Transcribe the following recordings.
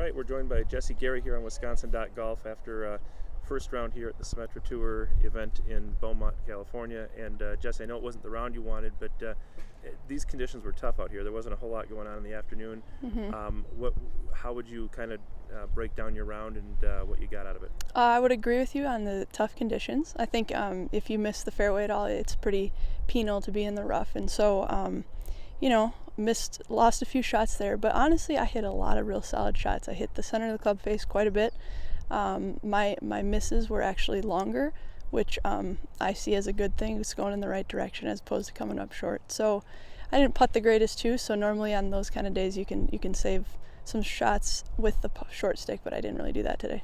right, we're joined by Jessie, Gerry here on Wisconsin.golf after first round here at the Symetra Tour event in Beaumont, California. And Jessie, I know it wasn't the round you wanted, but these conditions were tough out here. There wasn't a whole lot going on in the afternoon. How would you kind of break down your round and what you got out of it? I would agree with you on the tough conditions. I think if you miss the fairway at all, it's pretty penal to be in the rough. And so, lost a few shots there. But honestly, I hit a lot of real solid shots. I hit the center of the club face quite a bit. My misses were actually longer, which I see as a good thing. It's going in the right direction as opposed to coming up short. So I didn't putt the greatest too. So normally on those kind of days, you can save some shots with the short stick, but I didn't really do that today.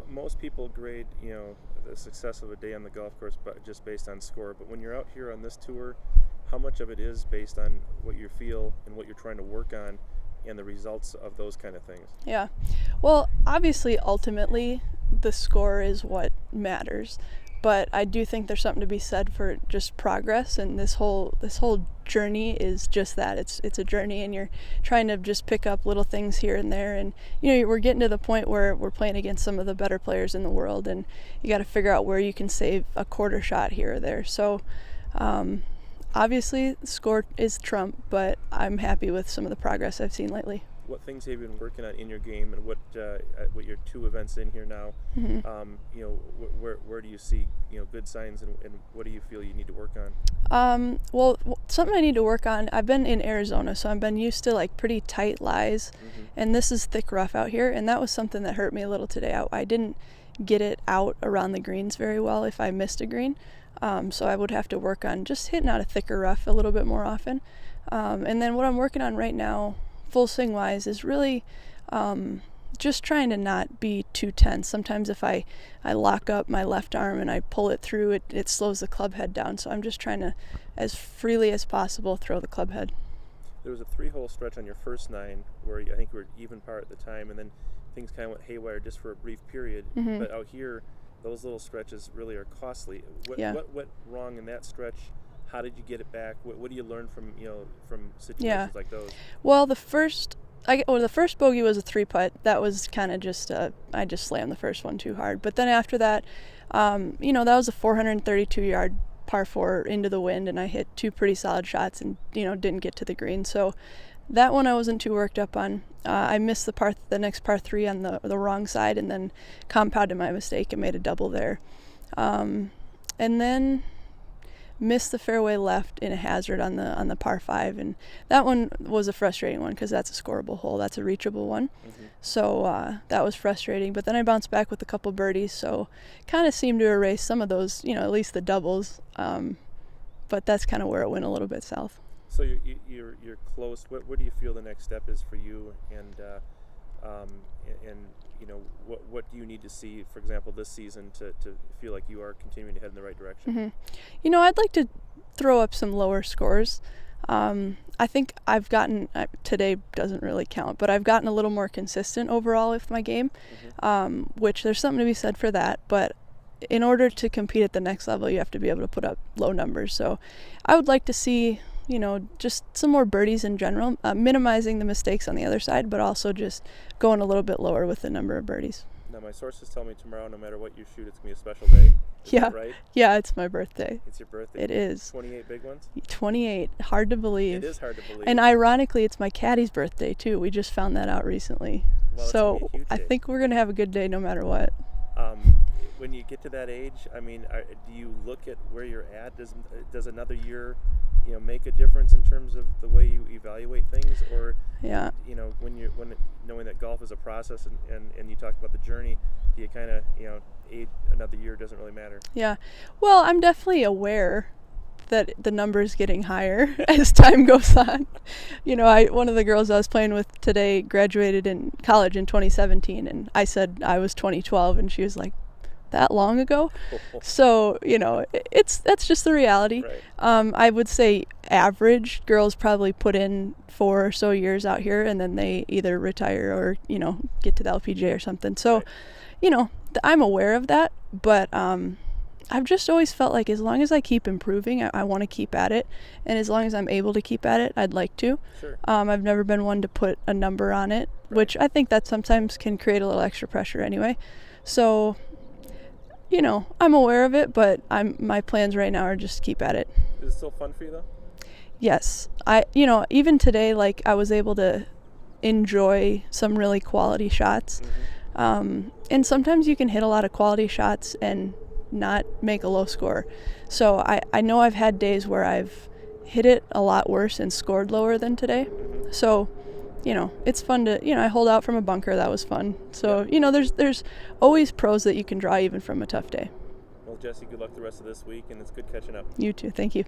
Most people grade, the success of a day on the golf course, but just based on score. But when you're out here on this tour, how much of it is based on what you feel and what you're trying to work on and the results of those kind of things? Yeah. Well, obviously, ultimately, the score is what matters. But I do think there's something to be said for just progress, and this whole journey is just that. It's a journey, and you're trying to just pick up little things here and there, and we're getting to the point where we're playing against some of the better players in the world, and you got to figure out where you can save a quarter shot here or there. So obviously the score is trump, but I'm happy with some of the progress I've seen lately. What things have you been working on in your game, and what your two events in here now? Where do you see good signs, and what do you feel you need to work on? Well, something I need to work on. I've been in Arizona, so I've been used to like pretty tight lies, and this is thick rough out here, and that was something that hurt me a little today. I didn't get it out around the greens very well if I missed a green, so I would have to work on just hitting out a thicker rough a little bit more often. And then what I'm working on right now, full swing wise, is really just trying to not be too tense. Sometimes if I lock up my left arm and I pull it through, it slows the club head down. So I'm just trying to, as freely as possible, throw the club head. There was a 3-hole stretch on your first 9 where I think you were even par at the time, and then things kind of went haywire just for a brief period. But out here, those little stretches really are costly. What went wrong in that stretch? How did you get it back? What do you learn from situations like those? Well, the first bogey was a 3-putt. That was kind of just I just slammed the first one too hard. But then after that, that was a 432-yard par 4 into the wind, and I hit 2 pretty solid shots and didn't get to the green. So that one I wasn't too worked up on. I missed the next par 3 on the wrong side, and then compounded my mistake and made a double there. And then missed the fairway left in a hazard on the par 5, and that one was a frustrating one because that's a scoreable hole. That's a reachable one. So that was frustrating, but then I bounced back with a couple birdies, so kind of seemed to erase some of those, at least the doubles, but that's kind of where it went a little bit south. So you're close. What do you feel the next step is for you, and what do you need to see, for example, this season to feel like you are continuing to head in the right direction? I'd like to throw up some lower scores. I think I've gotten, today doesn't really count, but I've gotten a little more consistent overall with my game, which there's something to be said for that. But in order to compete at the next level, you have to be able to put up low numbers. So I would like to see just some more birdies in general, minimizing the mistakes on the other side, but also just going a little bit lower with the number of birdies. Now, my sources tell me tomorrow, no matter what you shoot, it's going to be a special day. Is that right? Yeah, it's my birthday. It's your birthday? It is. 28 big ones? 28. Hard to believe. It is hard to believe. And ironically, it's my caddy's birthday, too. We just found that out recently. Well, so I think we're going to have a good day no matter what. When you get to that age, do you look at where you're at? Does another year make a difference in terms of the way you evaluate things, or when knowing that golf is a process and you talked about the journey, do you kind of age another year doesn't really matter? Yeah, well, I'm definitely aware that the number is getting higher as time goes on. One of the girls I was playing with today graduated in college in 2017, and I said I was 2012, and she was like, that long ago? So that's just the reality. Right. I would say average girls probably put in 4 or so years out here, and then they either retire or get to the LPGA or something. So I'm aware of that, but I've just always felt like as long as I keep improving, I want to keep at it, and as long as I'm able to keep at it, I'd like to. Sure. I've never been one to put a number on it. which I think that sometimes can create a little extra pressure anyway. So, you know, I'm aware of it, but my plans right now are just keep at it. Is it still fun for you though? Yes. Even today, like, I was able to enjoy some really quality shots. And sometimes you can hit a lot of quality shots and not make a low score. So I know I've had days where I've hit it a lot worse and scored lower than today. So, you know, it's fun to, you know, I hold out from a bunker. That was fun. So, you know, there's always pros that you can draw even from a tough day. Well, Jessie, good luck the rest of this week, and it's good catching up. You too. Thank you.